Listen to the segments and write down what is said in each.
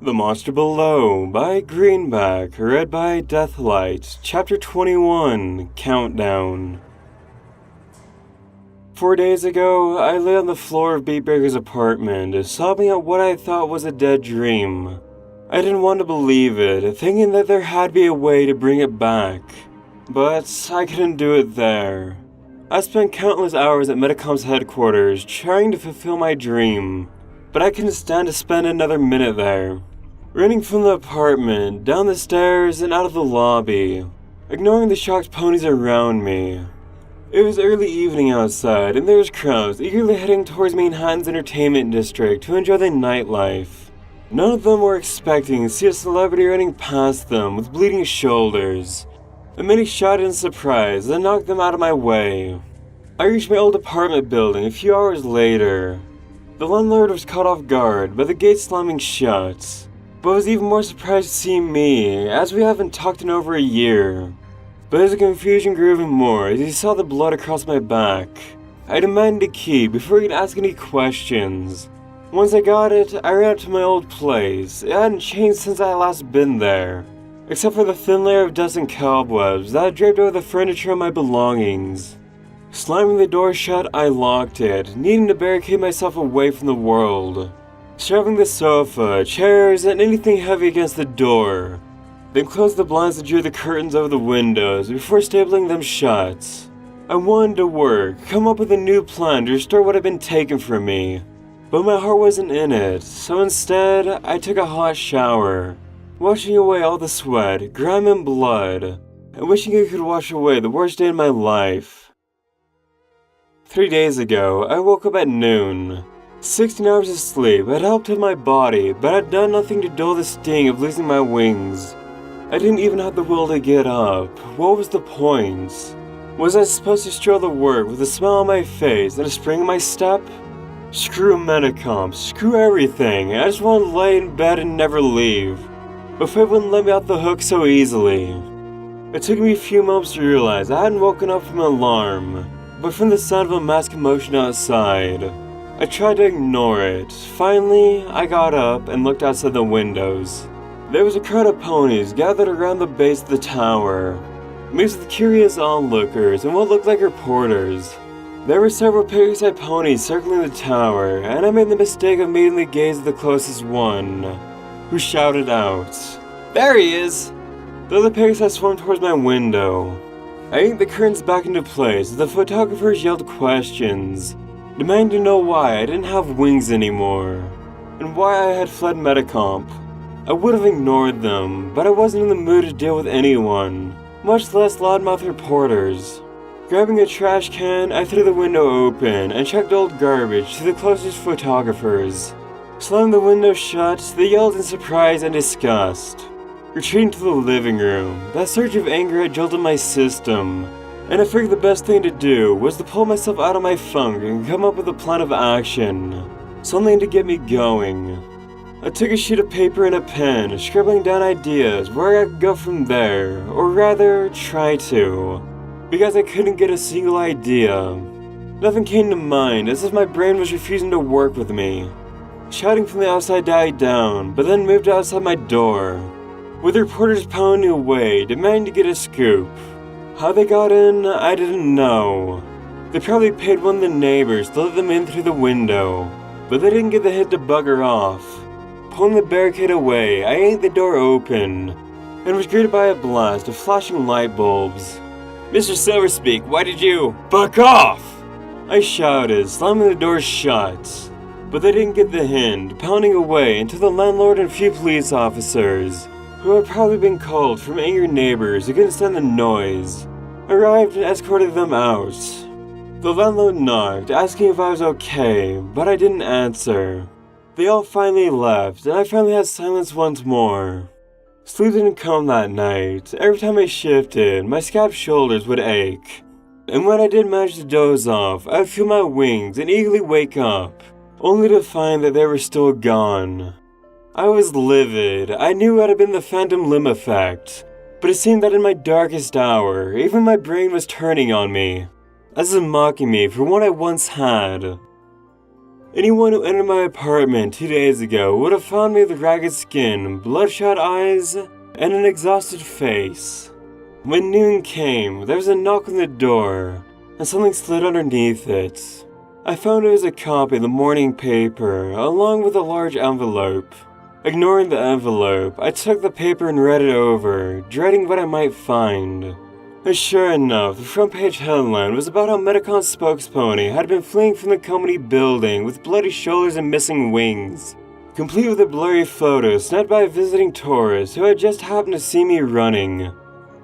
The Monster Below by Greenback, read by Deathlight, Chapter 21, Countdown. 4 days ago, I lay on the floor of Beatbreaker's apartment, sobbing at what I thought was a dead dream. I didn't want to believe it, thinking that there had to be a way to bring it back. But I couldn't do it there. I spent countless hours at Medicom's headquarters trying to fulfill my dream, but I couldn't stand to spend another minute there. Running from the apartment, down the stairs, and out of the lobby, ignoring the shocked ponies around me. It was early evening outside, and there was crowds eagerly heading towards Manhattan's entertainment district to enjoy the nightlife. None of them were expecting to see a celebrity running past them with bleeding shoulders, and many shouted in surprise and knocked them out of my way. I reached my old apartment building a few hours later. The landlord was caught off guard by the gate slamming shut, but was even more surprised to see me, as we haven't talked in over a year. But his confusion grew even more as he saw the blood across my back. I demanded a key before he could ask any questions. Once I got it, I ran up to my old place. It hadn't changed since I had last been there, except for the thin layer of dust and cobwebs that had draped over the furniture and my belongings. Slamming the door shut, I locked it, needing to barricade myself away from the world. Shoving the sofa, chairs, and anything heavy against the door. Then closed the blinds and drew the curtains over the windows before stapling them shut. I wanted to work, come up with a new plan to restore what had been taken from me. But my heart wasn't in it, so instead, I took a hot shower, washing away all the sweat, grime, and blood, and wishing I could wash away the worst day in my life. 3 days ago, I woke up at noon. 16 hours of sleep had helped heal my body, but had done nothing to dull the sting of losing my wings. I didn't even have the will to get up. What was the point? Was I supposed to stroll to work with a smile on my face and a spring in my step? Screw Medicom, screw everything. I just want to lay in bed and never leave. But fate wouldn't let me off the hook so easily. It took me a few moments to realize I hadn't woken up from an alarm, but from the sound of a mass commotion outside. I tried to ignore it. Finally, I got up and looked outside the windows. There was a crowd of ponies gathered around the base of the tower, mixed with curious onlookers and what looked like reporters. There were several Pegasus ponies circling the tower, and I made the mistake of meeting the gaze of the closest one, who shouted out, "There he is!" The other Pegasus swarmed towards my window. I yanked the curtains back into place as the photographers yelled questions, demanding to know why I didn't have wings anymore, and why I had fled Medicomp. I would have ignored them, but I wasn't in the mood to deal with anyone, much less loudmouth reporters. Grabbing a trash can, I threw the window open and chucked old garbage to the closest photographers. Slamming the window shut, they yelled in surprise and disgust. Retreating to the living room, that surge of anger had jolted my system, and I figured the best thing to do was to pull myself out of my funk and come up with a plan of action. Something to get me going. I took a sheet of paper and a pen, scribbling down ideas where I could go from there, or rather, try to, because I couldn't get a single idea. Nothing came to mind, as if my brain was refusing to work with me. Shouting from the outside died down, but then moved outside my door, with reporters pounding away, demanding to get a scoop. How they got in, I didn't know. They probably paid one of the neighbors to let them in through the window, but they didn't get the hit to bugger off. Pulling the barricade away, I yanked the door open, and was greeted by a blast of flashing light bulbs. "Mr. Silverspeak, why did you buck off?" I shouted, slamming the door shut. But they didn't get the hint, pounding away until the landlord and a few police officers, who had probably been called from angry neighbors who couldn't stand the noise, arrived and escorted them out. The landlord knocked, asking if I was okay, but I didn't answer. They all finally left, and I finally had silence once more. Sleep didn't come that night. Every time I shifted, my scabbed shoulders would ache. And when I did manage to doze off, I would feel my wings and eagerly wake up, only to find that they were still gone. I was livid. I knew it had been the phantom limb effect, but it seemed that in my darkest hour, even my brain was turning on me, as if mocking me for what I once had. Anyone who entered my apartment 2 days ago would have found me with ragged skin, bloodshot eyes, and an exhausted face. When noon came, there was a knock on the door, and something slid underneath it. I found it was a copy of the morning paper, along with a large envelope. Ignoring the envelope, I took the paper and read it over, dreading what I might find. And sure enough, the front page headline was about how Medicom's spokespony had been fleeing from the company building with bloody shoulders and missing wings, complete with a blurry photo snapped by a visiting tourist who had just happened to see me running.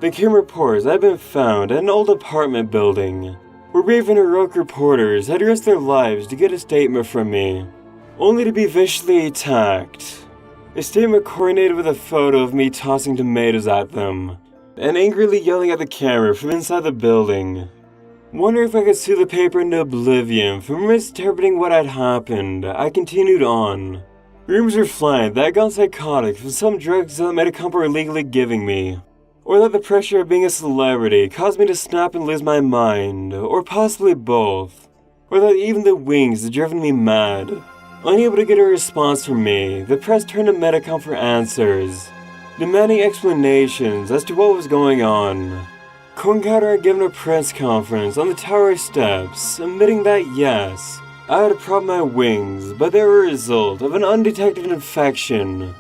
The came reports I had been found at an old apartment building, where brave and heroic reporters had risked their lives to get a statement from me, only to be viciously attacked. A statement coordinated with a photo of me tossing tomatoes at them, and angrily yelling at the camera from inside the building. Wondering if I could sue the paper into oblivion for misinterpreting what had happened, I continued on. Rumors were flying that I'd gone psychotic from some drugs that Medicom were illegally giving me, or that the pressure of being a celebrity caused me to snap and lose my mind, or possibly both, or that even the wings had driven me mad. Unable to get a response from me, the press turned to Medicom for answers, demanding explanations as to what was going on. Corncounter had given a press conference on the tower steps, admitting that yes, I had a problem with my wings, but they were a result of an undetected infection,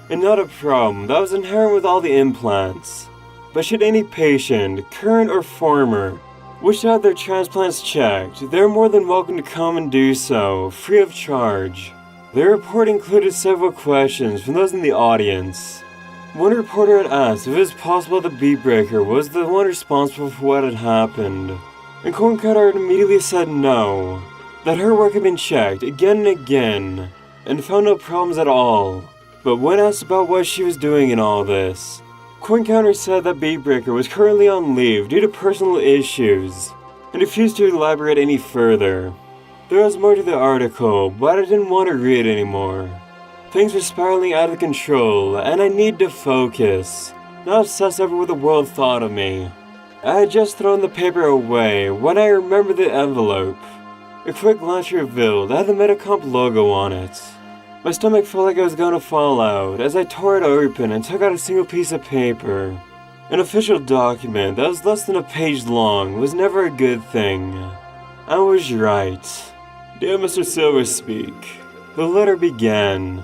and not a problem that was inherent with all the implants. But should any patient, current or former, wish to have their transplants checked, they are more than welcome to come and do so, free of charge. Their report included several questions from those in the audience. One reporter had asked if it was possible the Beatbreaker was the one responsible for what had happened, and Corncutter had immediately said no, that her work had been checked again and again, and found no problems at all. But when asked about what she was doing in all this, Corncounter said that Beatbreaker was currently on leave due to personal issues, and refused to elaborate any further. There was more to the article, but I didn't want to read anymore. Things were spiraling out of control, and I needed to focus, not obsess over what the world thought of me. I had just thrown the paper away when I remembered the envelope. A quick glance revealed I had the Medicomp logo on it. My stomach felt like it was going to fall out as I tore it open and took out a single piece of paper. An official document that was less than a page long was never a good thing. I was right. Dear Mr. Silverspeak, the letter began.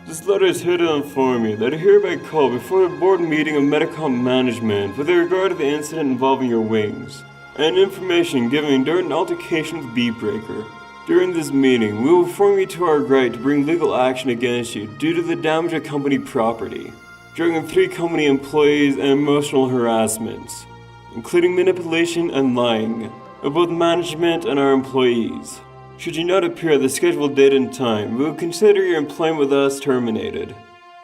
This letter is here to inform you that I hereby call before a board meeting of Medicom management with regard to the incident involving your wings, and information given during an altercation with Beatbreaker. During this meeting, we will inform you to our right to bring legal action against you due to the damage of company property, drugging 3 company employees and emotional harassment, including manipulation and lying, of both management and our employees. Should you not appear at the scheduled date and time, we will consider your employment with us terminated,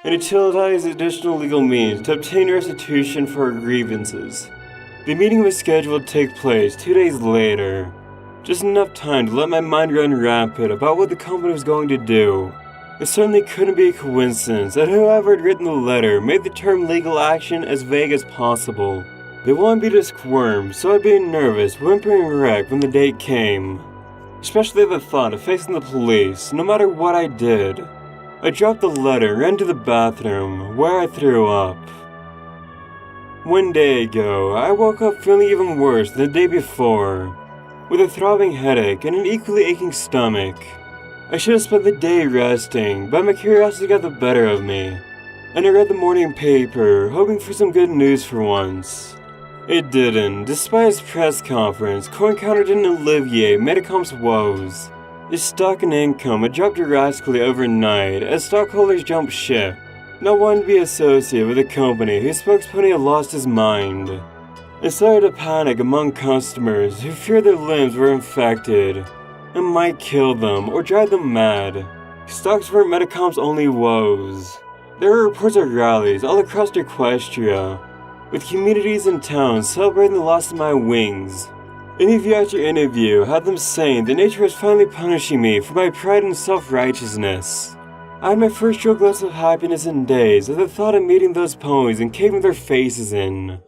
and utilize additional legal means to obtain restitution for our grievances. The meeting was scheduled to take place 2 days later. Just enough time to let my mind run rapid about what the company was going to do. It certainly couldn't be a coincidence that whoever had written the letter made the term legal action as vague as possible. They wanted me to squirm, so I'd be nervous, whimpering wreck when the date came. Especially the thought of facing the police, no matter what I did. I dropped the letter and ran to the bathroom, where I threw up. 1 day ago, I woke up feeling even worse than the day before, with a throbbing headache and an equally aching stomach. I should have spent the day resting, but my curiosity got the better of me, and I read the morning paper, hoping for some good news for once. It didn't. Despite his press conference, Corncounter didn't alleviate Medicom's woes. His stock and income had dropped drastically overnight as stockholders jumped ship, not wanting to be associated with a company whose spokesperson had lost his mind. It started a panic among customers who feared their limbs were infected and might kill them or drive them mad. Stocks weren't Medicom's only woes. There were reports of rallies all across Equestria, with communities and towns celebrating the loss of my wings. Interview after interview had them saying that nature was finally punishing me for my pride and self-righteousness. I had my first real glimpse of happiness in days at the thought of meeting those ponies and caving their faces in.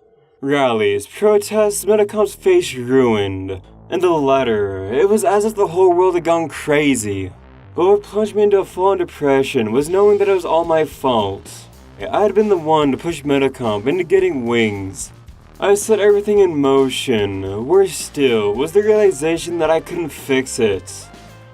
Rallies, protests, Medicom's face ruined, and the letter, it was as if the whole world had gone crazy. But what plunged me into a full-on depression was knowing that it was all my fault. I had been the one to push Metacomp into getting wings. I set everything in motion. Worse still was the realization that I couldn't fix it.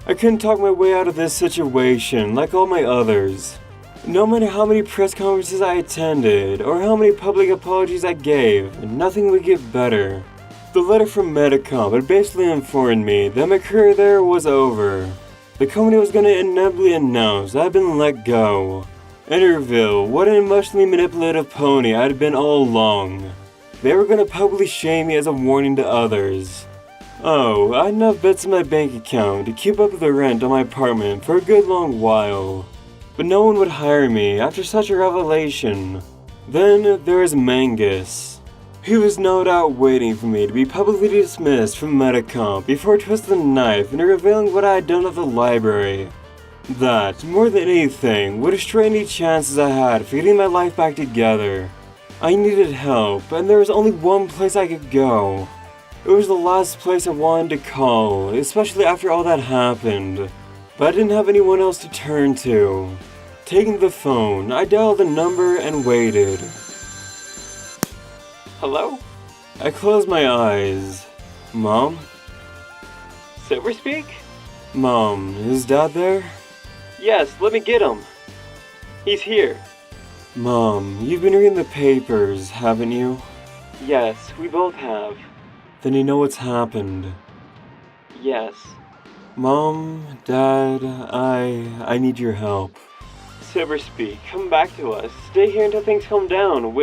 I couldn't talk my way out of this situation like all my others. No matter how many press conferences I attended or how many public apologies I gave, nothing would get better. The letter from Metacomp had basically informed me that my career there was over. The company was going to inevitably announce that I'd been let go, and reveal what an emotionally manipulative pony I'd been all along. They were going to publicly shame me as a warning to others. Oh, I had enough bits in my bank account to keep up with the rent on my apartment for a good long while. But no one would hire me after such a revelation. Then there was Mangus. He was no doubt waiting for me to be publicly dismissed from Metacomp before twisting the knife and revealing what I had done at the library. That, more than anything, would destroy any chances I had for getting my life back together. I needed help, and there was only one place I could go. It was the last place I wanted to call, especially after all that happened. But I didn't have anyone else to turn to. Taking the phone, I dialed the number and waited. Hello? I closed my eyes. Mom? Silverspeak? Mom, is Dad there? Yes, let me get him. He's here. Mom, you've been reading the papers, haven't you? Yes, we both have. Then you know what's happened. Yes. Mom, Dad, I need your help. Silverspeak, come back to us. Stay here until things calm down.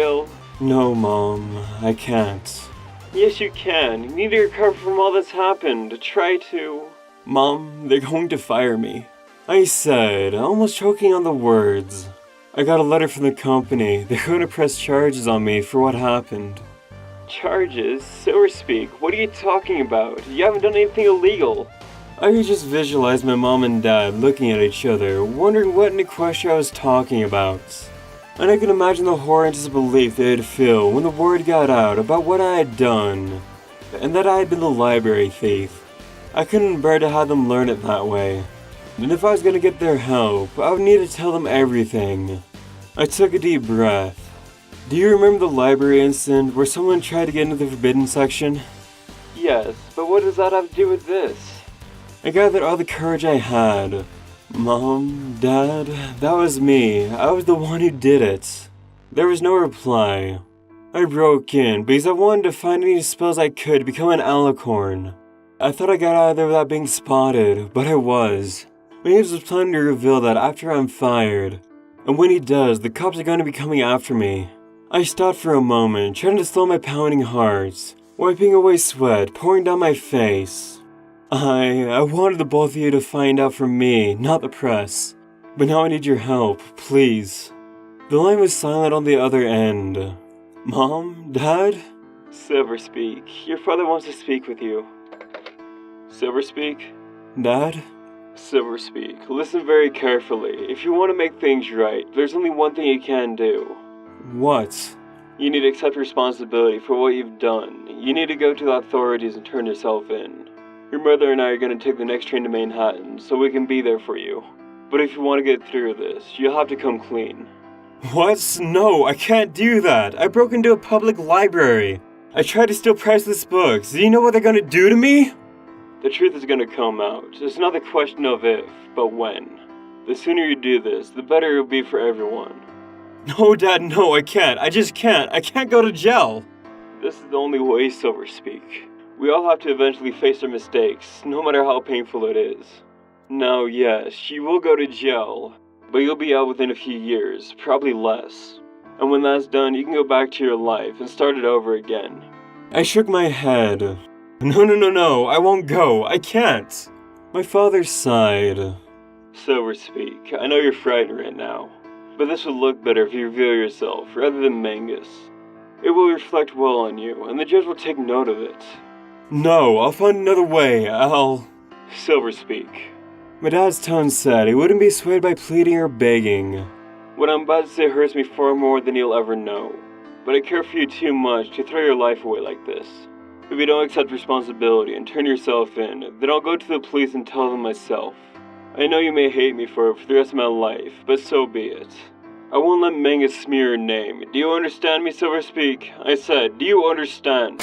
No, Mom, I can't. Yes, you can. You need to recover from all that's happened. Try to... Mom, they're going to fire me. I said, almost choking on the words. I got a letter from the company. They're going to press charges on me for what happened. Charges? Silverspeak, what are you talking about? You haven't done anything illegal. I could just visualize my mom and dad looking at each other, wondering what in question I was talking about. And I can imagine the horror and disbelief they'd feel when the word got out about what I had done, and that I had been the library thief. I couldn't bear to have them learn it that way. And if I was going to get their help, I would need to tell them everything. I took a deep breath. Do you remember the library incident where someone tried to get into the forbidden section? Yes, but what does that have to do with this? I gathered all the courage I had. Mom, Dad, that was me. I was the one who did it. There was no reply. I broke in because I wanted to find any spells I could to become an alicorn. I thought I got out of there without being spotted, but I was. Maves was planning to reveal that after I'm fired. And when he does, the cops are going to be coming after me. I stopped for a moment, trying to slow my pounding heart, wiping away sweat pouring down my face. I wanted the both of you to find out from me, not the press. But now I need your help, please. The line was silent on the other end. Mom? Dad? Silverspeak, your father wants to speak with you. Silverspeak? Dad? Silverspeak, listen very carefully. If you want to make things right, there's only one thing you can do. What? You need to accept responsibility for what you've done. You need to go to the authorities and turn yourself in. Your mother and I are going to take the next train to Manhattan, so we can be there for you. But if you want to get through this, you'll have to come clean. What? No, I can't do that. I broke into a public library. I tried to steal priceless books. Do you know what they're going to do to me? The truth is going to come out. It's not a question of if, but when. The sooner you do this, the better it will be for everyone. No, Dad, no, I can't. I just can't. I can't go to jail. This is the only way, Silverspeak. We all have to eventually face our mistakes, no matter how painful it is. Now, yes, you will go to jail, but you'll be out within a few years, probably less. And when that's done, you can go back to your life and start it over again. I shook my head. No, I won't go. I can't. My father sighed. Silverspeak, I know you're frightened right now, but this would look better if you reveal yourself rather than Mangus. It will reflect well on you, and the judge will take note of it. No, I'll find another way. Silverspeak. My dad's tone said he wouldn't be swayed by pleading or begging. What I'm about to say hurts me far more than you'll ever know, but I care for you too much to throw your life away like this. If you don't accept responsibility and turn yourself in, then I'll go to the police and tell them myself. I know you may hate me for it for the rest of my life, but so be it. I won't let Mangus smear your name. Do you understand me, Silverspeak? I said, do you understand?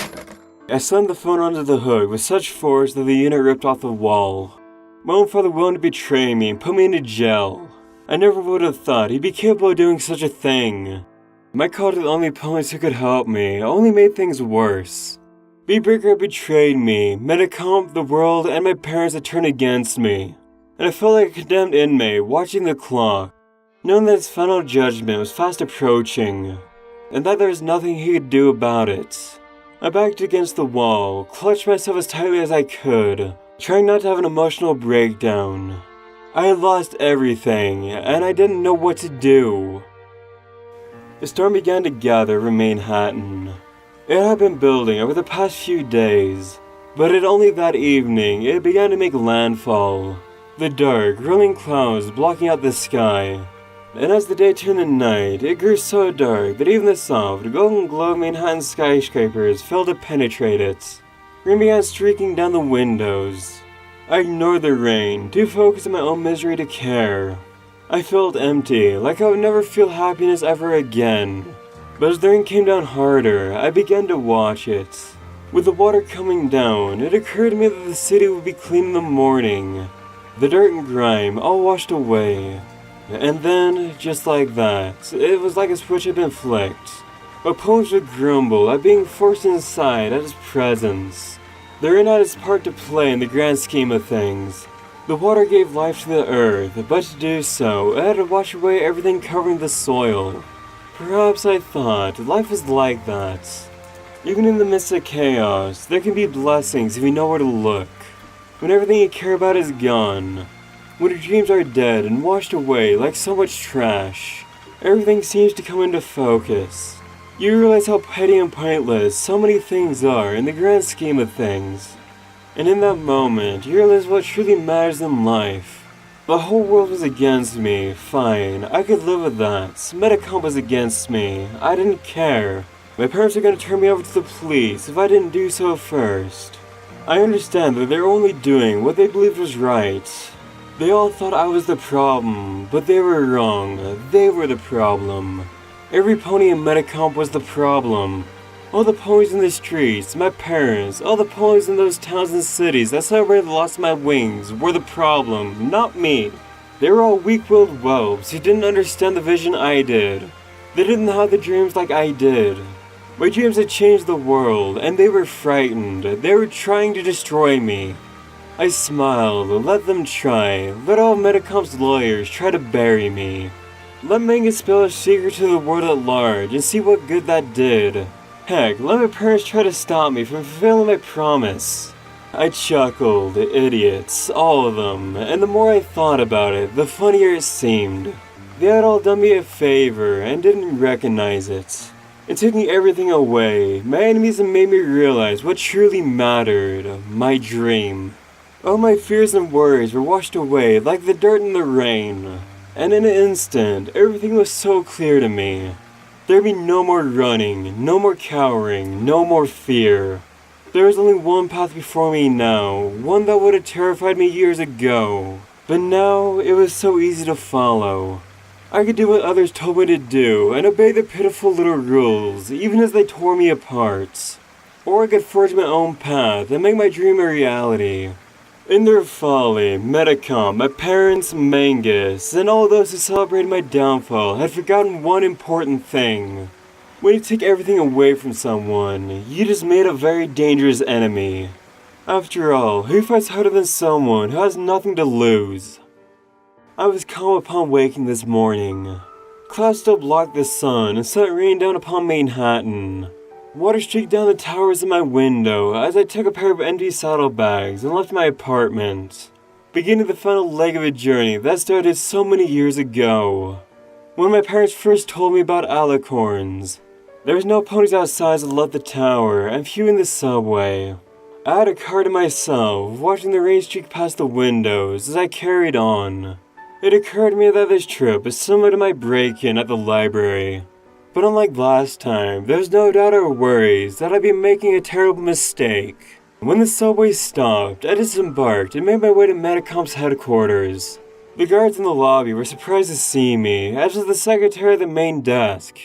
I slammed the phone onto the hook with such force that the unit ripped off the wall. My own father wanted to betray me and put me into jail. I never would have thought he'd be capable of doing such a thing. My call to the only opponents who could help me only made things worse. Beatbreaker had betrayed me, Metacomp, the world, and my parents had turned against me. And I felt like a condemned inmate watching the clock, knowing that his final judgment was fast approaching, and that there was nothing he could do about it. I backed against the wall, clutched myself as tightly as I could, trying not to have an emotional breakdown. I had lost everything, and I didn't know what to do. The storm began to gather over Manhattan. It had been building over the past few days, but only that evening it began to make landfall, the dark, rolling clouds blocking out the sky. And as the day turned to night, it grew so dark that even the soft, golden glow of Manhattan skyscrapers failed to penetrate it. Rain began streaking down the windows. I ignored the rain, too focused on my own misery to care. I felt empty, like I would never feel happiness ever again. But as the rain came down harder, I began to watch it. With the water coming down, it occurred to me that the city would be clean in the morning. The dirt and grime all washed away. And then, just like that, it was like a switch had been flicked. Opponents would grumble at being forced inside at his presence. The rain had its part to play in the grand scheme of things. The water gave life to the earth, but to do so, it had to wash away everything covering the soil. Perhaps I thought life was like that. Even in the midst of chaos, there can be blessings if you know where to look. When everything you care about is gone. When your dreams are dead and washed away like so much trash, everything seems to come into focus. You realize how petty and pointless so many things are in the grand scheme of things. And in that moment, you realize what truly matters in life. The whole world was against me, fine, I could live with that. Metacomp was against me, I didn't care. My parents were going to turn me over to the police if I didn't do so first. I understand that they're only doing what they believed was right. They all thought I was the problem, but they were wrong. They were the problem. Every pony in Metacomp was the problem. All the ponies in the streets, my parents, all the ponies in those towns and cities that celebrated the loss of my wings were the problem, not me. They were all weak-willed whelps who didn't understand the vision I did. They didn't have the dreams like I did. My dreams had changed the world, and they were frightened. They were trying to destroy me. I smiled, let them try, let all of Metacomp's lawyers try to bury me. Let Mangus spill a secret to the world at large and see what good that did. Heck, let my parents try to stop me from fulfilling my promise. I chuckled, idiots, all of them, and the more I thought about it, the funnier it seemed. They had all done me a favor and didn't recognize it. And taking everything away, my enemies had made me realize what truly mattered, my dream. All my fears and worries were washed away like the dirt in the rain. And in an instant, everything was so clear to me. There'd be no more running, no more cowering, no more fear. There was only one path before me now, one that would have terrified me years ago. But now, it was so easy to follow. I could do what others told me to do and obey their pitiful little rules, even as they tore me apart. Or I could forge my own path and make my dream a reality. In their folly, Metacomp, my parents, Mangus, and all those who celebrated my downfall had forgotten one important thing. When you take everything away from someone, you just made a very dangerous enemy. After all, who fights harder than someone who has nothing to lose? I was calm upon waking this morning. Clouds still blocked the sun and sent rain down upon Manhattan. Water streaked down the towers of my window as I took a pair of empty saddlebags and left my apartment, beginning the final leg of a journey that started so many years ago. When my parents first told me about alicorns, there was no ponies outside as I left the tower and few in the subway. I had a car to myself, watching the rain streak past the windows as I carried on. It occurred to me that this trip is similar to my break-in at the library. But unlike last time, there was no doubt or worries that I'd be making a terrible mistake. When the subway stopped, I disembarked and made my way to Metacomp's headquarters. The guards in the lobby were surprised to see me, as was the secretary at the main desk.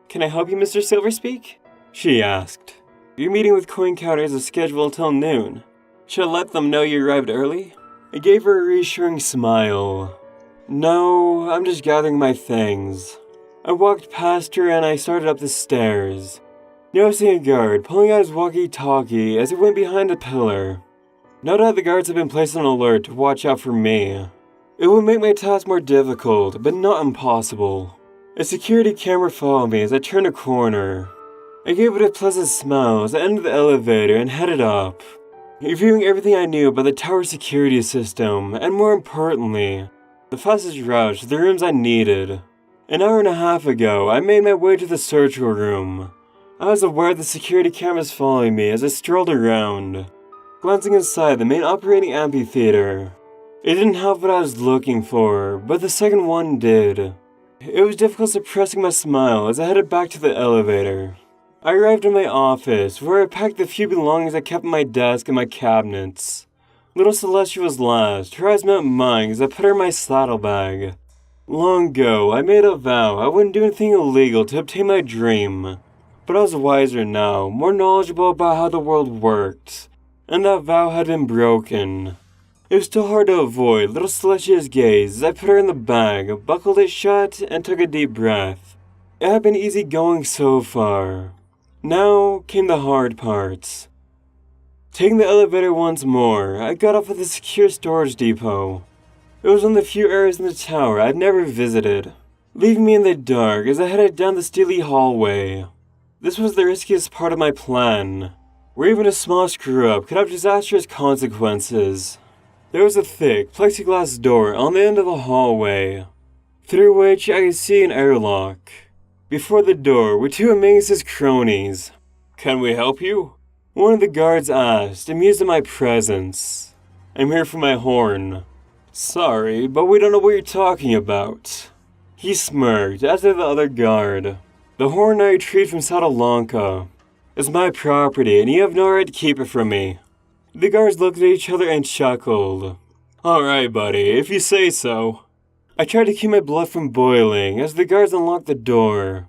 "Can I help you, Mr. Silverspeak?" she asked. "Your meeting with Coin Counter is scheduled till noon. Should I let them know you arrived early?" I gave her a reassuring smile. "No, I'm just gathering my things." I walked past her and I started up the stairs, noticing a guard pulling out his walkie-talkie as he went behind a pillar. No doubt the guards had been placed on alert to watch out for me. It would make my task more difficult, but not impossible. A security camera followed me as I turned a corner. I gave it a pleasant smile as I entered the elevator and headed up, reviewing everything I knew about the tower security system, and more importantly, the fastest route to the rooms I needed. An hour and a half ago, I made my way to the surgical room. I was aware the security cameras following me as I strolled around, glancing inside the main operating amphitheater. It didn't have what I was looking for, but the second one did. It was difficult suppressing my smile as I headed back to the elevator. I arrived in my office, where I packed the few belongings I kept at my desk and my cabinets. Little Celestia was last. Her eyes met mine as I put her in my saddlebag. Long ago, I made a vow I wouldn't do anything illegal to obtain my dream. But I was wiser now, more knowledgeable about how the world worked, and that vow had been broken. It was still hard to avoid little Celestia's gaze as I put her in the bag, buckled it shut, and took a deep breath. It had been easy going so far. Now came the hard parts. Taking the elevator once more, I got off at the secure storage depot. It was one of the few areas in the tower I'd never visited, leaving me in the dark as I headed down the steely hallway. This was the riskiest part of my plan, where even a small screw-up could have disastrous consequences. There was a thick plexiglass door on the end of the hallway, through which I could see an airlock. Before the door were two of Mingus's cronies. "Can we help you?" one of the guards asked, amused at my presence. "I'm here for my horn." "Sorry, but we don't know what you're talking about." He smirked, as did the other guard. "The horn I retrieved from Satalanka. It's my property, and you have no right to keep it from me." The guards looked at each other and chuckled. "Alright, buddy, if you say so." I tried to keep my blood from boiling as the guards unlocked the door.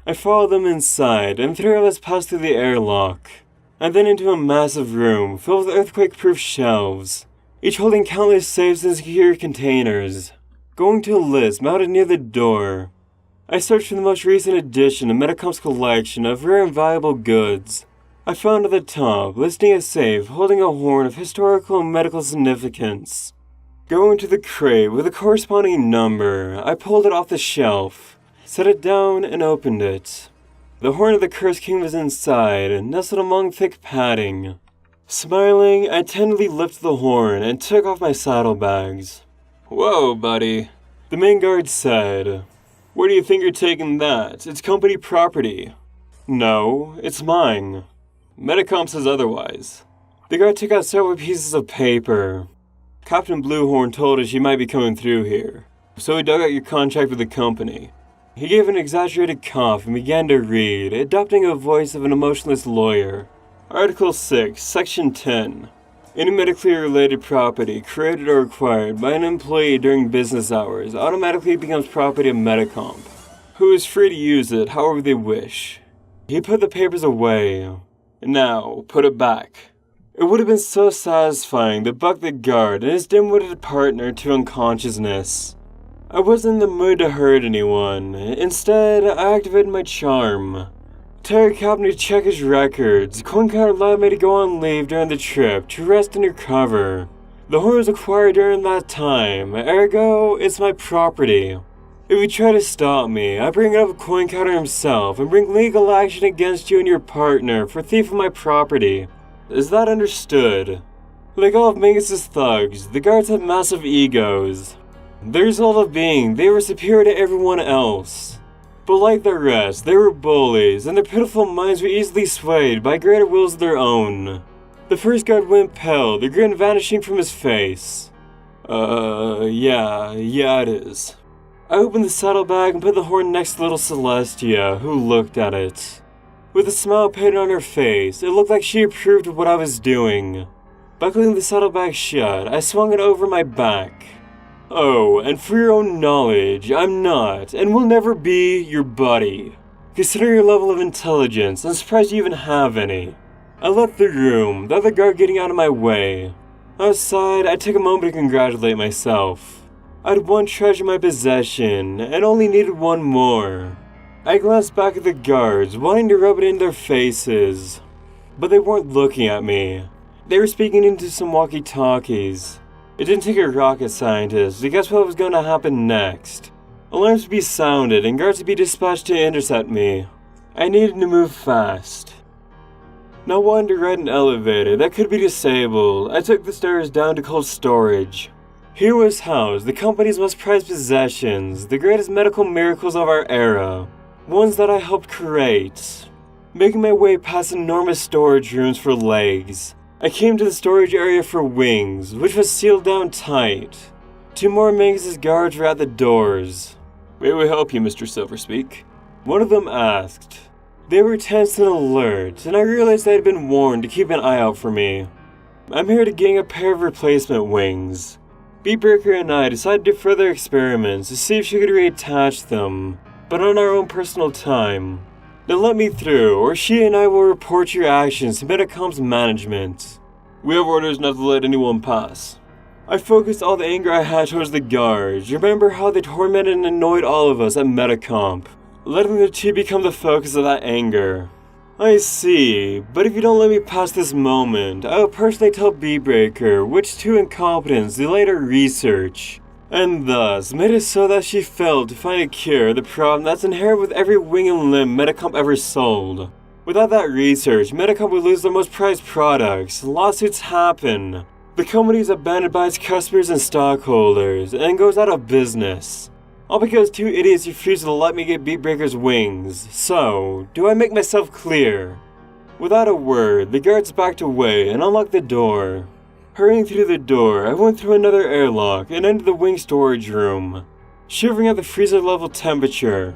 I followed them inside, and three of us passed through the airlock, and then into a massive room filled with earthquake-proof shelves, each holding countless safes and secure containers. Going to a list mounted near the door, I searched for the most recent addition to Metacom's collection of rare and valuable goods. I found at the top, listing a safe holding a horn of historical and medical significance. Going to the crate with a corresponding number, I pulled it off the shelf, set it down, and opened it. The horn of the Cursed King was inside, nestled among thick padding. Smiling, I tenderly lifted the horn and took off my saddlebags. "Whoa, buddy," the main guard said. "Where do you think you're taking that? It's company property." "No, it's mine." "Metacom says otherwise." The guard took out several pieces of paper. "Captain Bluehorn told us you might be coming through here, so he dug out your contract with the company." He gave an exaggerated cough and began to read, adopting a voice of an emotionless lawyer. "Article 6, Section 10. Any medically related property created or acquired by an employee during business hours automatically becomes property of Metacomp, who is free to use it however they wish." He put the papers away. "Now, put it back." It would have been so satisfying to buck the guard and his dim-witted partner to unconsciousness. I wasn't in the mood to hurt anyone. Instead, I activated my charm. Terry Captain to check his records. Coin Counter allowed me to go on leave during the trip to rest and recover. The horn was acquired during that time, ergo, it's my property. If you try to stop me, I bring it up with Coin Counter himself and bring legal action against you and your partner for thief of my property. Is that understood? Like all of Mingus's thugs, the guards had massive egos. The result of being they were superior to everyone else. But like the rest, they were bullies, and their pitiful minds were easily swayed by greater wills of their own. The first guard went pale, the grin vanishing from his face. Yeah, it is. I opened the saddlebag and put the horn next to little Celestia, who looked at it. With a smile painted on her face, it looked like she approved of what I was doing. Buckling the saddlebag shut, I swung it over my back. Oh, and for your own knowledge, I'm not, and will never be, your buddy. Considering your level of intelligence, I'm surprised you even have any. I left the room, the other guard getting out of my way. Outside, I took a moment to congratulate myself. I had one treasure in my possession, and only needed one more. I glanced back at the guards, wanting to rub it in their faces. But they weren't looking at me. They were speaking into some walkie-talkies. It didn't take a rocket scientist to guess what was going to happen next. Alarms would be sounded and guards would be dispatched to intercept me. I needed to move fast. Not wanting to ride an elevator that could be disabled, I took the stairs down to cold storage. Here was housed the company's most prized possessions, the greatest medical miracles of our era, ones that I helped create. Making my way past enormous storage rooms for legs, I came to the storage area for wings, which was sealed down tight. 2 more Mangus' guards were at the doors. "May we help you, Mr. Silverspeak?" one of them asked. They were tense and alert, and I realized they had been warned to keep an eye out for me. I'm here to gang a pair of replacement wings. Beatbreaker and I decided to do further experiments to see if she could reattach them, but on our own personal time. Then let me through, or she and I will report your actions to Metacom's management. "We have orders not to let anyone pass." I focused all the anger I had towards the guards. Remember how they tormented and annoyed all of us at Metacomp, letting the two become the focus of that anger. I see, but if you don't let me pass this moment, I will personally tell Beatbreaker which 2 incompetents delayed her research, and thus made it so that she failed to find a cure the problem that's inherent with every wing and limb Metacomp ever sold. Without that research, Metacomp would lose their most prized products, lawsuits happen, the company is abandoned by its customers and stockholders, and goes out of business. All because 2 idiots refused to let me get Beatbreaker's wings. So, do I make myself clear? Without a word, the guards backed away and unlocked the door. Hurrying through the door, I went through another airlock and entered the wing storage room, shivering at the freezer level temperature.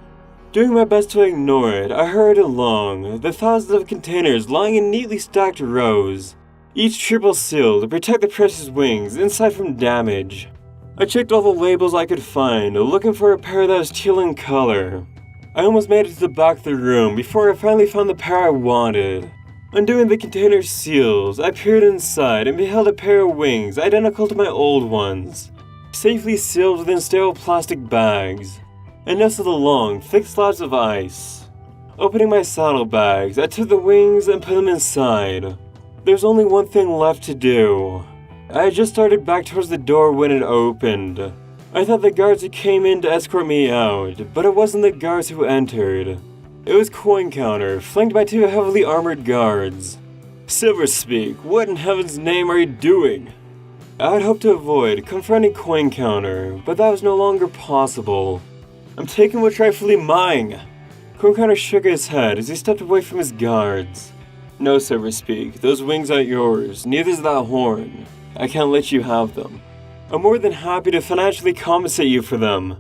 Doing my best to ignore it, I hurried along, the thousands of containers lying in neatly stacked rows, each triple sealed to protect the precious wings inside from damage. I checked all the labels I could find, looking for a pair that was teal in color. I almost made it to the back of the room before I finally found the pair I wanted. Undoing the container seals, I peered inside and beheld a pair of wings identical to my old ones, safely sealed within sterile plastic bags, and nestled along thick slabs of ice. Opening my saddlebags, I took the wings and put them inside. There's only one thing left to do. I had just started back towards the door when it opened. I thought the guards who came in to escort me out, but it wasn't the guards who entered. It was Coin Counter, flanked by 2 heavily armored guards. "Silverspeak, what in heaven's name are you doing?" I had hoped to avoid confronting Coin Counter, but that was no longer possible. "I'm taking what's rightfully mine." Coin Counter shook his head as he stepped away from his guards. "No, Silverspeak, those wings aren't yours, neither's that horn. I can't let you have them. I'm more than happy to financially compensate you for them."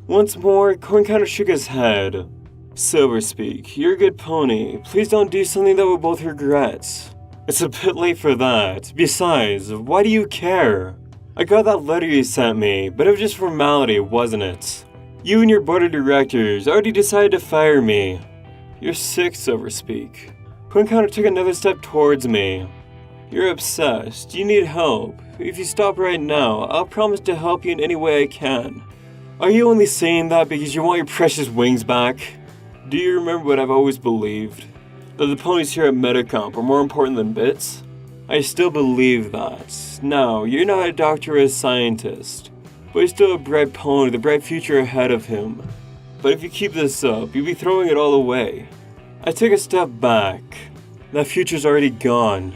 Once more, Coin Counter shook his head. "Silverspeak, you're a good pony. Please don't do something that we'll both regret. It's a bit late for that. Besides, why do you care? I got that letter you sent me, but it was just formality, wasn't it? You and your board of directors already decided to fire me. You're sick, Silverspeak." Coin Counter took another step towards me. "You're obsessed. You need help. If you stop right now, I'll promise to help you in any way I can. Are you only saying that because you want your precious wings back? Do you remember what I've always believed? That the ponies here at Metacomp are more important than bits? I still believe that. Now, you're not a doctor or a scientist, but you're still a bright pony with a bright future ahead of him. But if you keep this up, you'll be throwing it all away." I took a step back. That future's already gone.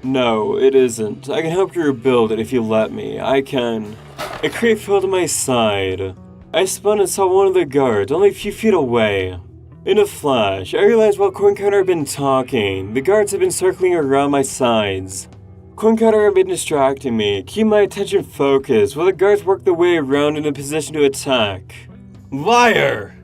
"No, it isn't. I can help you rebuild it if you let me. I can." A crate fell to my side. I spun and saw one of the guards only a few feet away. In a flash, I realized while Coin Counter had been talking, the guards had been circling around my sides. Coin Counter had been distracting me, keeping my attention focused while the guards worked their way around in a position to attack. "Liar!"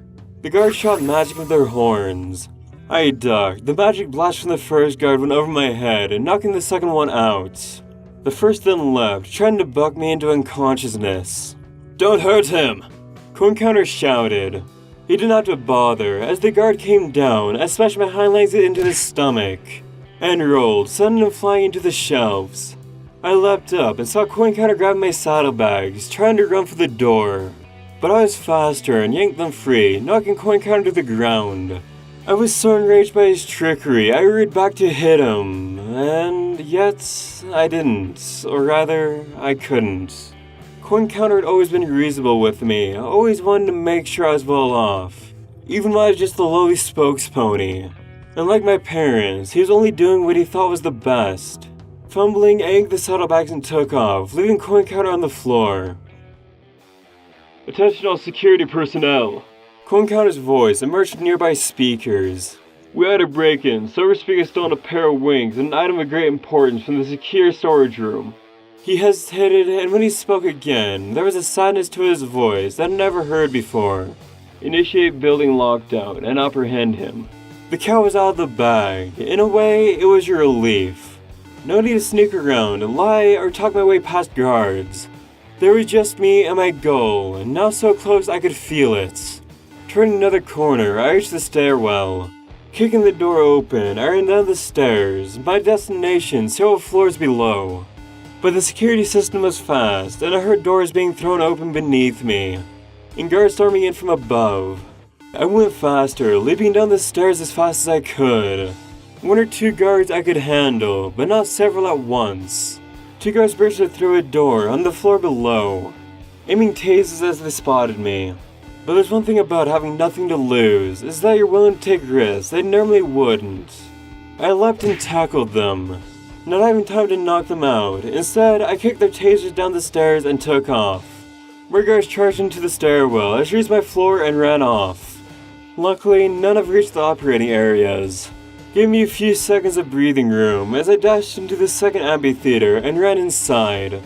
The guards shot magic with their horns. I ducked. The magic blast from the first guard went over my head, knocking the second one out. The first then leapt, trying to buck me into unconsciousness. Don't hurt him! Coin Counter shouted. He didn't have to bother, as the guard came down. I smashed my hind legs into his stomach and rolled, sending him flying into the shelves. I leapt up and saw Coin Counter grab my saddlebags, trying to run for the door. But I was faster and yanked them free, knocking Coin Counter to the ground. I was so enraged by his trickery, I hurried back to hit him, and yet I didn't, or rather, I couldn't. Coin Counter had always been reasonable with me, I always wanted to make sure I was well off, even when I was just the lowly spokespony. And like my parents, he was only doing what he thought was the best. Fumbling, I yanked the saddlebags and took off, leaving Coin Counter on the floor. Attention all security personnel. Coin Counter's voice emerged from nearby speakers. We had a break-in. Silver Speak has stolen a pair of wings and an item of great importance from the secure storage room. He hesitated, and when he spoke again, there was a sadness to his voice that I'd never heard before. Initiate building lockdown and apprehend him. The cat was out of the bag. In a way, it was a relief. No need to sneak around and lie or talk my way past guards. There was just me and my goal, and now so close I could feel it. Turning another corner, I reached the stairwell. Kicking the door open, I ran down the stairs, my destination several floors below. But the security system was fast, and I heard doors being thrown open beneath me, and guards storming in from above. I went faster, leaping down the stairs as fast as I could. One or two guards I could handle, but not several at once. Two guards bursted through a door on the floor below, aiming tasers as they spotted me. But there's one thing about having nothing to lose, is that you're willing to take risks they normally wouldn't. I leapt and tackled them, not having time to knock them out. Instead, I kicked their tasers down the stairs and took off. More guards charged into the stairwell, I reached my floor and ran off. Luckily, none have reached the operating areas. Gave me a few seconds of breathing room as I dashed into the second amphitheater and ran inside.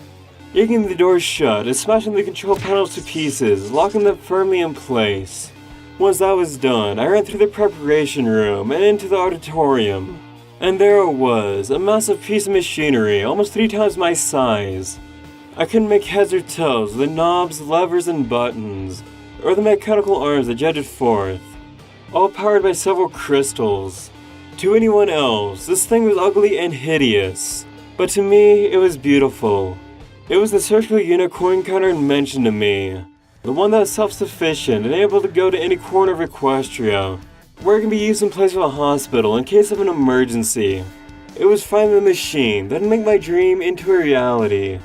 Yanking the doors shut and smashing the control panels to pieces, locking them firmly in place. Once that was done, I ran through the preparation room and into the auditorium. And there it was, a massive piece of machinery, almost 3 times my size. I couldn't make heads or tails of the knobs, levers, and buttons, or the mechanical arms that jutted forth, all powered by several crystals. To anyone else, this thing was ugly and hideous, but to me, it was beautiful. It was the circular unit Coin Counter had mentioned to me, the one that was self-sufficient and able to go to any corner of Equestria, where it can be used in place of a hospital in case of an emergency. It was finally the machine that would make my dream into a reality.